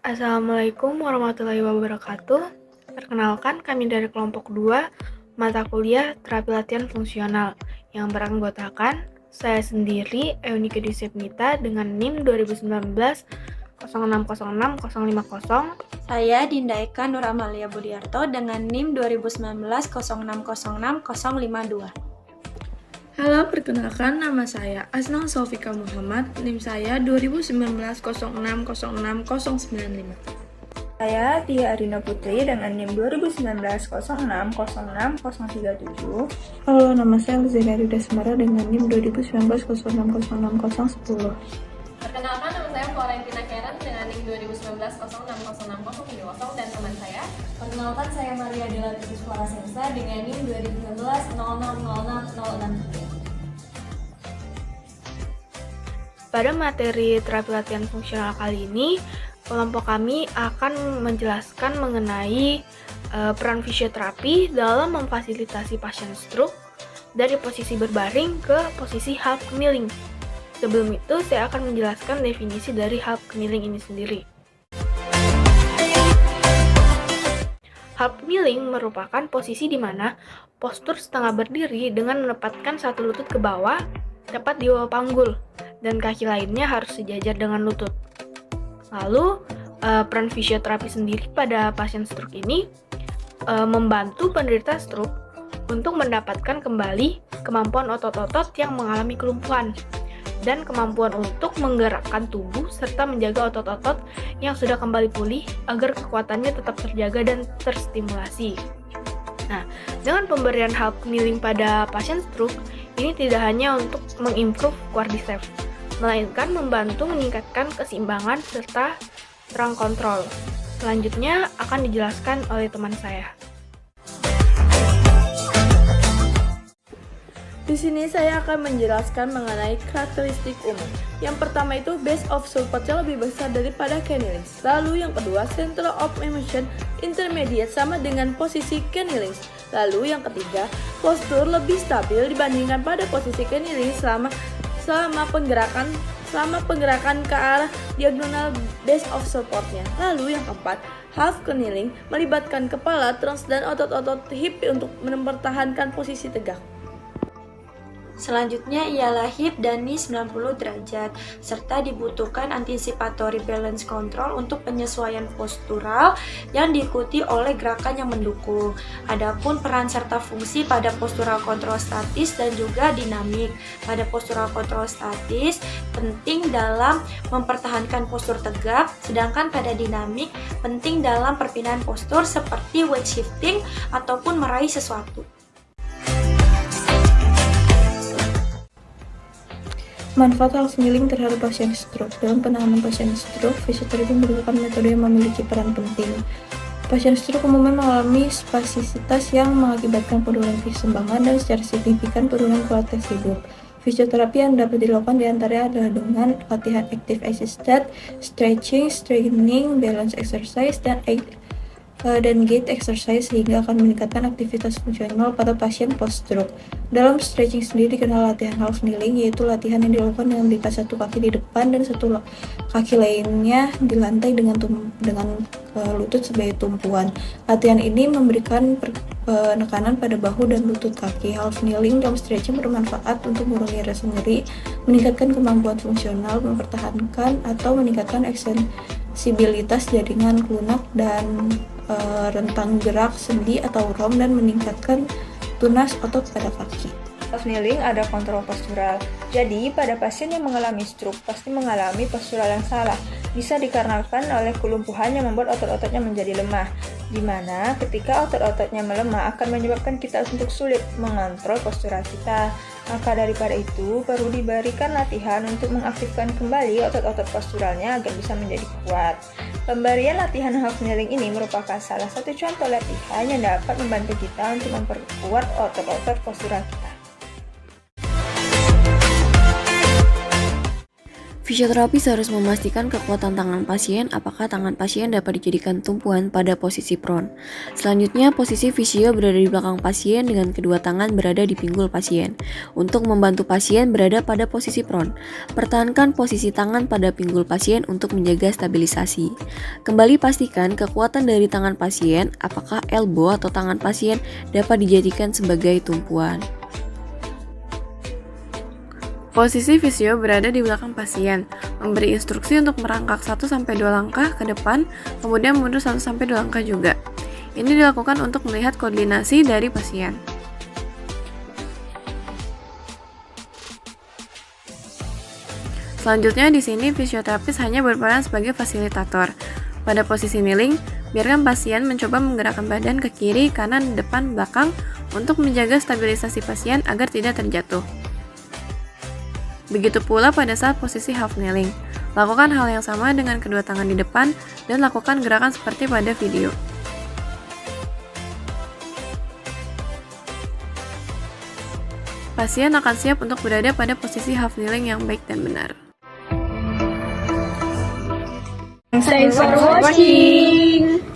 Assalamualaikum warahmatullahi wabarakatuh. Perkenalkan, kami dari kelompok 2, mata kuliah terapi latihan fungsional, yang beranggotakan saya sendiri, Eunike Disepnita, dengan NIM 2019 0606050. Saya Dinda Eka Nur Amalia Budiarto dengan NIM 2019 0606052. Halo, perkenalkan nama saya Asnal Sofika Muhammad, NIM saya 2019 0606095. Saya Tia Arina Putri dengan NIM 2019 0606037. Halo, nama saya Lizana Rida Semara dengan NIM 2019 0606010. Perkenalkan, nama saya Florentina Karen dengan NIM 2019 0606020 dan teman saya. Perkenalkan, saya Maria Dela Titis Farasensa dengan NIM 2019 0606063. Pada materi terapi latihan fungsional kali ini, kelompok kami akan menjelaskan mengenai peran fisioterapi dalam memfasilitasi pasien stroke dari posisi berbaring ke posisi half kneeling. Sebelum itu, saya akan menjelaskan definisi dari half kneeling ini sendiri. Half kneeling merupakan posisi di mana postur setengah berdiri dengan menempatkan satu lutut ke bawah, tepat di bawah panggul, dan kaki lainnya harus sejajar dengan lutut. Lalu, peran fisioterapi sendiri pada pasien stroke ini membantu penderita stroke untuk mendapatkan kembali kemampuan otot-otot yang mengalami kelumpuhan dan kemampuan untuk menggerakkan tubuh serta menjaga otot-otot yang sudah kembali pulih agar kekuatannya tetap terjaga dan terstimulasi. Nah, dengan pemberian half kneeling pada pasien stroke, ini tidak hanya untuk mengimprove quadriceps, melainkan membantu meningkatkan keseimbangan serta terang kontrol. Selanjutnya akan dijelaskan oleh teman saya. Di sini saya akan menjelaskan mengenai karakteristik umum. Yang pertama itu base of supportnya lebih besar daripada kneelings. Lalu yang kedua, center of motion intermediate sama dengan posisi kneelings. Lalu yang ketiga, postur lebih stabil dibandingkan pada posisi kneelings selama penggerakan ke arah diagonal base of supportnya. Lalu yang keempat, half kneeling melibatkan kepala, trunks, dan otot-otot hip untuk mempertahankan posisi tegak. Selanjutnya ialah hip dan knee 90 derajat, serta dibutuhkan anticipatory balance control untuk penyesuaian postural yang diikuti oleh gerakan yang mendukung. Adapun peran serta fungsi pada postural kontrol statis dan juga dinamik. Pada postural kontrol statis penting dalam mempertahankan postur tegak, sedangkan pada dinamik penting dalam perpindahan postur seperti weight shifting ataupun meraih sesuatu. Manfaat half kneeling terhadap pasien stroke. Dalam penanganan pasien stroke, fisioterapi merupakan metode yang memiliki peran penting. Pasien stroke umumnya mengalami spastisitas yang mengakibatkan penurunan keseimbangan dan secara signifikan penurunan kualitas hidup. Fisioterapi yang dapat dilakukan diantaranya adalah dengan latihan active assisted, stretching, straightening, balance exercise, dan gait exercise sehingga akan meningkatkan aktivitas fungsional pada pasien post-stroke. Dalam stretching sendiri dikenal latihan half kneeling, yaitu latihan yang dilakukan dengan melipat satu kaki di depan dan satu kaki lainnya di lantai dengan lutut sebagai tumpuan. Latihan ini memberikan penekanan pada bahu dan lutut kaki. Half kneeling dalam stretching bermanfaat untuk mengurangi rasa nyeri, meningkatkan kemampuan fungsional, mempertahankan atau meningkatkan ekstensibilitas jaringan lunak dan rentang gerak sendi atau ROM, dan meningkatkan tunas otot pada kaki. Half kneeling ada kontrol postural. Jadi, pada pasien yang mengalami stroke pasti mengalami postural yang salah. Bisa dikarenakan oleh kelumpuhan yang membuat otot-ototnya menjadi lemah, di mana ketika otot-ototnya melemah akan menyebabkan kita untuk sulit mengontrol postural kita. Maka daripada itu, perlu diberikan latihan untuk mengaktifkan kembali otot-otot posturalnya agar bisa menjadi kuat. Pemberian latihan half kneeling ini merupakan salah satu contoh latihan yang dapat membantu kita untuk memperkuat otot-otot postural kita. Fisioterapis harus memastikan kekuatan tangan pasien, apakah tangan pasien dapat dijadikan tumpuan pada posisi prone. Selanjutnya, posisi fisio berada di belakang pasien dengan kedua tangan berada di pinggul pasien. Untuk membantu pasien berada pada posisi prone, pertahankan posisi tangan pada pinggul pasien untuk menjaga stabilisasi. Kembali pastikan kekuatan dari tangan pasien, apakah elbow atau tangan pasien dapat dijadikan sebagai tumpuan. Posisi fisio berada di belakang pasien, memberi instruksi untuk merangkak 1-2 langkah ke depan, kemudian mundur 1-2 langkah juga. Ini dilakukan untuk melihat koordinasi dari pasien. Selanjutnya di sini fisioterapis hanya berperan sebagai fasilitator. Pada posisi kneeling, biarkan pasien mencoba menggerakkan badan ke kiri, kanan, depan, belakang untuk menjaga stabilisasi pasien agar tidak terjatuh. Begitu pula pada saat posisi half kneeling. Lakukan hal yang sama dengan kedua tangan di depan dan lakukan gerakan seperti pada video. Pasien akan siap untuk berada pada posisi half kneeling yang baik dan benar. Thanks for watching.